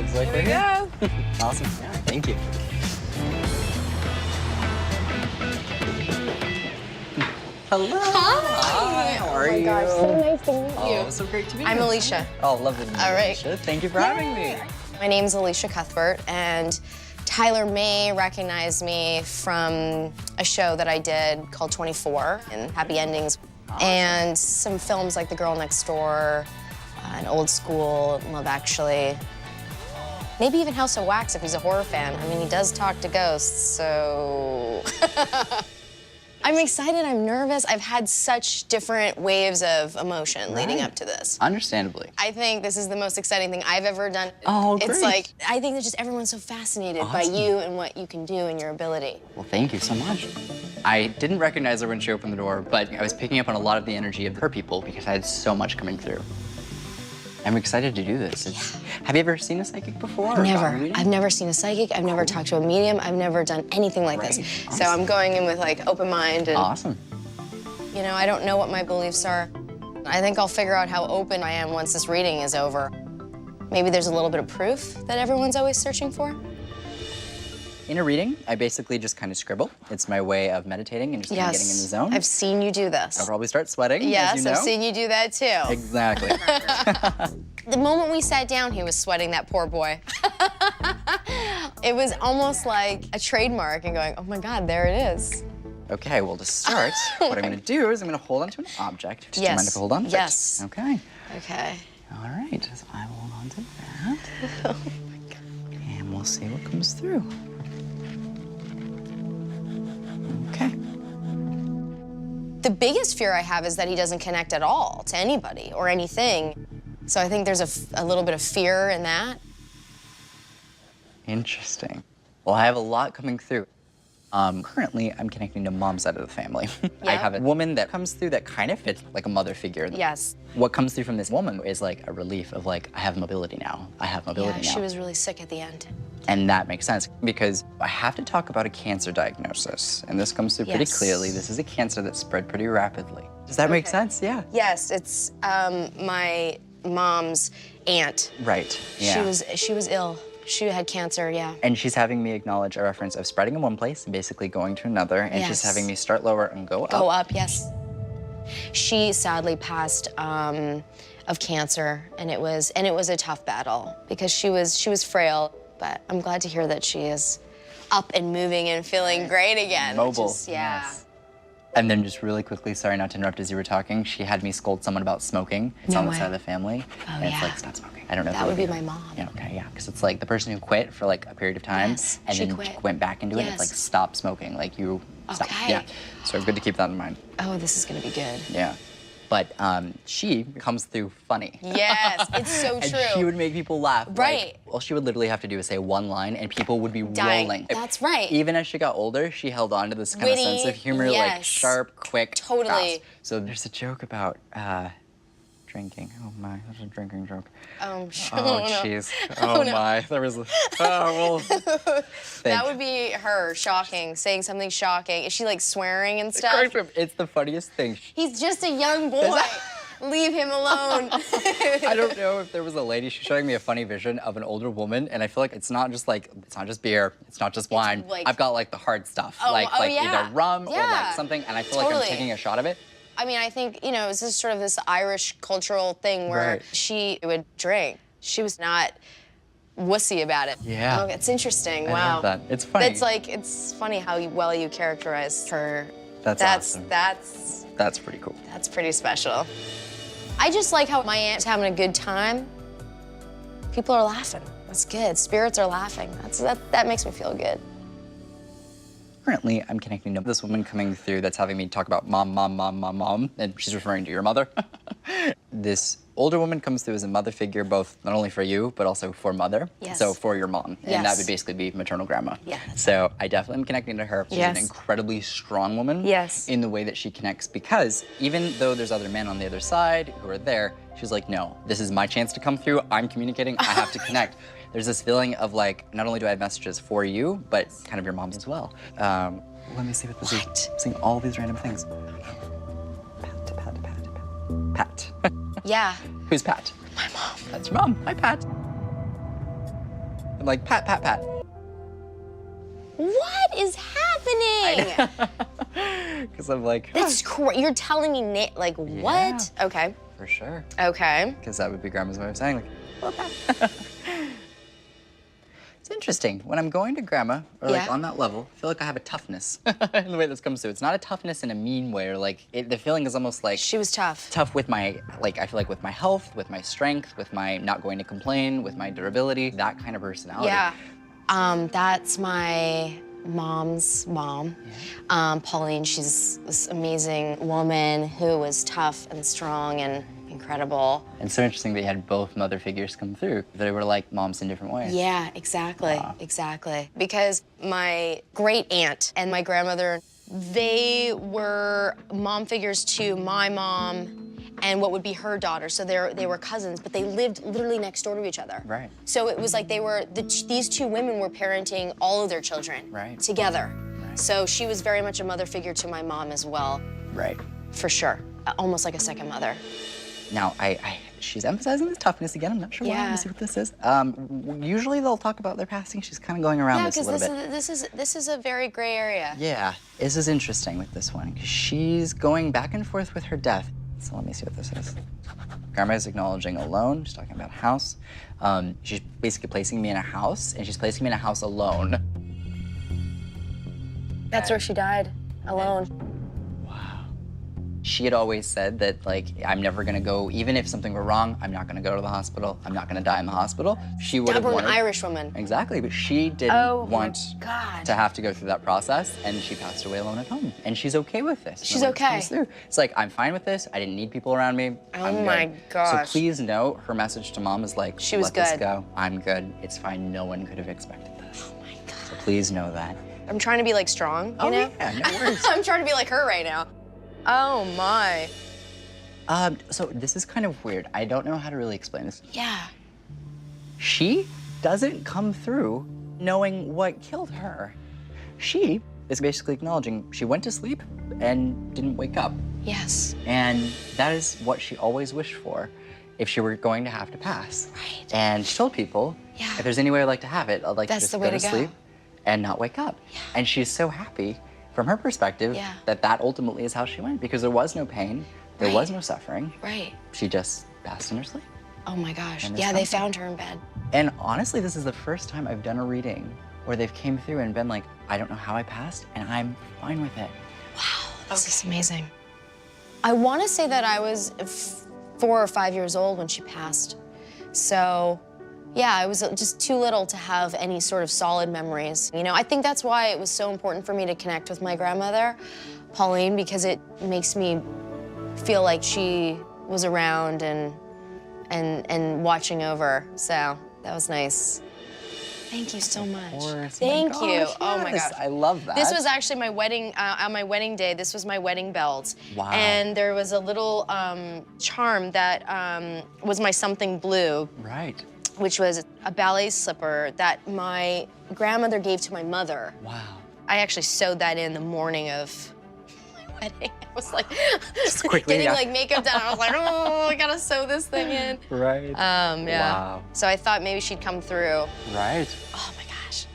Looks like we're here. Awesome. Yeah, thank you. Hello. Hi. How are you? Oh my gosh, so nice to meet you. Oh, so great to meet you. I'm Elisha. Oh, lovely to meet you. All right. Elisha. Thank you for having me. My name's Elisha Cuthbert, and Tyler may recognize me from a show that I did called 24 and Happy Endings, and some films like The Girl Next Door, and Old School, Love Actually. Maybe even House of Wax if he's a horror fan. I mean, he does talk to ghosts, so... I'm excited, I'm nervous. I've had such different waves of emotion leading up to this. Understandably. I think this is the most exciting thing I've ever done. Oh, great. It's like, I think that just everyone's so fascinated by you and what you can do and your ability. Well, thank you so much. I didn't recognize her when she opened the door, but I was picking up on a lot of the energy of her people because I had so much coming through. I'm excited to do this. Have you ever seen a psychic before? Never. I've never seen a psychic. I've never talked to a medium. I've never done anything like this. Awesome. So I'm going in with like open mind and Awesome. you know, I don't know what my beliefs are. I think I'll figure out how open I am once this reading is over. Maybe there's a little bit of proof that everyone's always searching for. In a reading, I basically just kind of scribble. It's my way of meditating and just kind of getting in the zone. I've seen you do this. I'll probably start sweating, Yes, as you know. I've seen you do that too. Exactly. The moment we sat down, he was sweating, that poor boy. It was almost like a trademark and going, oh my God, there it is. Okay, well, to start, what I'm going to do is I'm going to hold onto an object. Do you mind if I hold on to it? Yes. Okay. Okay. All right, so I will hold on to that. Oh my God. And we'll see what comes through. Okay. The biggest fear I have is that he doesn't connect at all to anybody or anything. So I think there's a little bit of fear in that. Interesting. Well, I have a lot coming through. Currently, I'm connecting to mom's side of the family. I have a woman that comes through that kind of fits like a mother figure. Yes. What comes through from this woman is like a relief of like, I have mobility now. I have mobility now. She was really sick at the end. And that makes sense because I have to talk about a cancer diagnosis. And this comes through pretty clearly. This is a cancer that spread pretty rapidly. Does that make sense? Yeah. Yes, it's my mom's aunt. Right, yeah. She was ill. She had cancer, yeah. And she's having me acknowledge a reference of spreading in one place and basically going to another. And she's having me start lower and go up. Go up, yes. She sadly passed of cancer, and it was a tough battle because she was frail. But I'm glad to hear that she is up and moving and feeling great again. Mobile. Yeah. Yes. And then just really quickly, sorry not to interrupt as you were talking, she had me scold someone about smoking. It's on the side of the family. Oh, and it's like, stop smoking. I don't know if that would be my mom. Yeah, okay, yeah. Because it's like the person who quit for like a period of time and then went back into it. It's like, stop smoking. Like you stop. Okay. Yeah. So good to keep that in mind. Oh, this is gonna be good. Yeah. But she comes through funny. Yes, it's so true. And she would make people laugh. Right. Like, all she would literally have to do is say one line and people would be Dying. rolling. That's right. Even as she got older, she held on to this kind of sense of humor, like sharp, quick, totally. fast. So there's a joke about drinking. Oh my, there's a drinking joke. Sure. Oh jeez. Oh my, there was. Well. That would be her shocking, saying something shocking. Is she like swearing and stuff? It's the funniest thing. He's just a young boy. Leave him alone. I don't know if there was a lady, she's showing me a funny vision of an older woman, and I feel like it's not just beer, it's not just wine. Like, I've got like the hard stuff, like either rum or like something, and I feel like I'm taking a shot of it. I mean, I think, you know, it's just sort of this Irish cultural thing where she would drink. She was not wussy about it. Yeah. Oh, it's interesting. I Wow. love that. It's funny. It's funny how well you characterize her. That's awesome. That's pretty cool. That's pretty special. I just like how my aunt's having a good time. People are laughing. That's good. Spirits are laughing. That makes me feel good. Currently, I'm connecting to this woman coming through that's having me talk about mom, mom, mom, mom, mom, and she's referring to your mother. This older woman comes through as a mother figure, both not only for you, but also for mother. Yes. So for your mom. And that would basically be maternal grandma. Yeah. So I definitely am connecting to her. She's an incredibly strong woman in the way that she connects, because even though there's other men on the other side who are there, she's like, no, this is my chance to come through. I'm communicating. I have to connect. There's this feeling of like, not only do I have messages for you, but kind of your mom's as well. Let me see what this is. I'm seeing all these random things. Pat. Yeah. Who's Pat? My mom. That's your mom. Hi, Pat. I'm like, pat, pat, pat. What is happening? Because I'm like, that's crazy. You're telling me, like, what? Yeah, okay. For sure. Okay. Because that would be Grandma's way of saying, like, well, pat. It's interesting. When I'm going to Grandma, or like on that level, I feel like I have a toughness in the way this comes through. It's not a toughness in a mean way, or like, the feeling is almost like... She was tough. Tough with my, like, I feel like with my health, with my strength, with my not going to complain, with my durability, that kind of personality. Yeah. That's my mom's mom, Pauline. She's this amazing woman who was tough and strong and incredible. And so interesting that you had both mother figures come through. They were like moms in different ways. Yeah, exactly, exactly. Because my great aunt and my grandmother, they were mom figures to my mom and what would be her daughter. So they were cousins, but they lived literally next door to each other. Right. So it was like they were, these two women were parenting all of their children together. Right. So she was very much a mother figure to my mom as well. Right. For sure, almost like a second mother. Now, she's emphasizing this toughness again. I'm not sure why. Let me see what this is. Usually they'll talk about their passing. She's kind of going around this a little bit. Yeah, because this is a very gray area. Yeah, this is interesting with this one. She's going back and forth with her death. So let me see what this is. Grandma is acknowledging alone. She's talking about a house. She's basically placing me in a house, and she's placing me in a house alone. That's where she died, alone. She had always said that, like, I'm never gonna go, even if something were wrong, I'm not gonna go to the hospital. I'm not gonna die in the hospital. She would have wanted... Stubborn Irish woman. Exactly, but she didn't want to have to go through that process, and she passed away alone at home. And she's okay with this. She's okay. It's like, I'm fine with this. I didn't need people around me. Oh my gosh. So please note, her message to Mom is like, she was let this go. I'm good. It's fine. No one could have expected this. Oh my God. So please know that. I'm trying to be, like, strong, you know? Yeah, no worries. I'm trying to be like her right now. Oh my. So this is kind of weird. I don't know how to really explain this. Yeah. She doesn't come through knowing what killed her. She is basically acknowledging she went to sleep and didn't wake up. Yes. And that is what she always wished for if she were going to have to pass. Right. And she told people, if there's any way I'd like to have it, I'd like to just go to sleep and not wake up. Yeah. And she's so happy from her perspective that ultimately is how she went, because there was no pain, there was no suffering. Right. She just passed in her sleep. Oh my gosh. Yeah, they found her in bed. And honestly, this is the first time I've done a reading where they've came through and been like, I don't know how I passed, and I'm fine with it. Wow, this is amazing. I want to say that I was 4 or 5 years old when she passed. So, yeah, I was just too little to have any sort of solid memories. You know, I think that's why it was so important for me to connect with my grandmother, Pauline, because it makes me feel like she was around and watching over. So that was nice. Thank you so much. Of course. Thank you. Oh my gosh. I love that. This was actually my wedding, on my wedding day, this was my wedding belt. Wow. And there was a little charm that was my something blue. Right. Which was a ballet slipper that my grandmother gave to my mother. Wow. I actually sewed that in the morning of my wedding. I was like, just quickly getting like makeup done. I was like, oh, I gotta sew this thing in. Right. Yeah. Wow. So I thought maybe she'd come through. Right. Oh my gosh.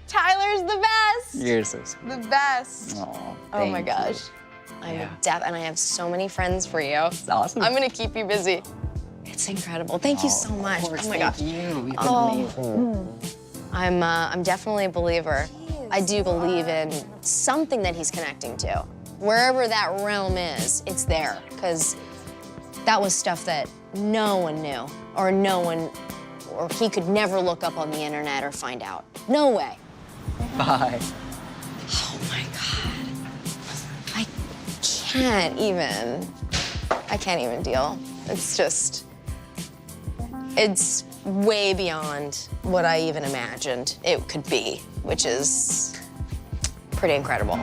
Tyler's the best. You're so sweet. The best. Aww, oh my gosh. I'm and I have so many friends for you. That's awesome. I'm gonna keep you busy. It's incredible. Thank you so much. Course, oh my gosh. I'm definitely a believer. I do believe in something that he's connecting to. Wherever that realm is, it's there. Because that was stuff that no one knew, or he could never look up on the internet or find out. No way. Bye. Oh my God. I can't even deal. It's just, it's way beyond what I even imagined it could be, which is pretty incredible.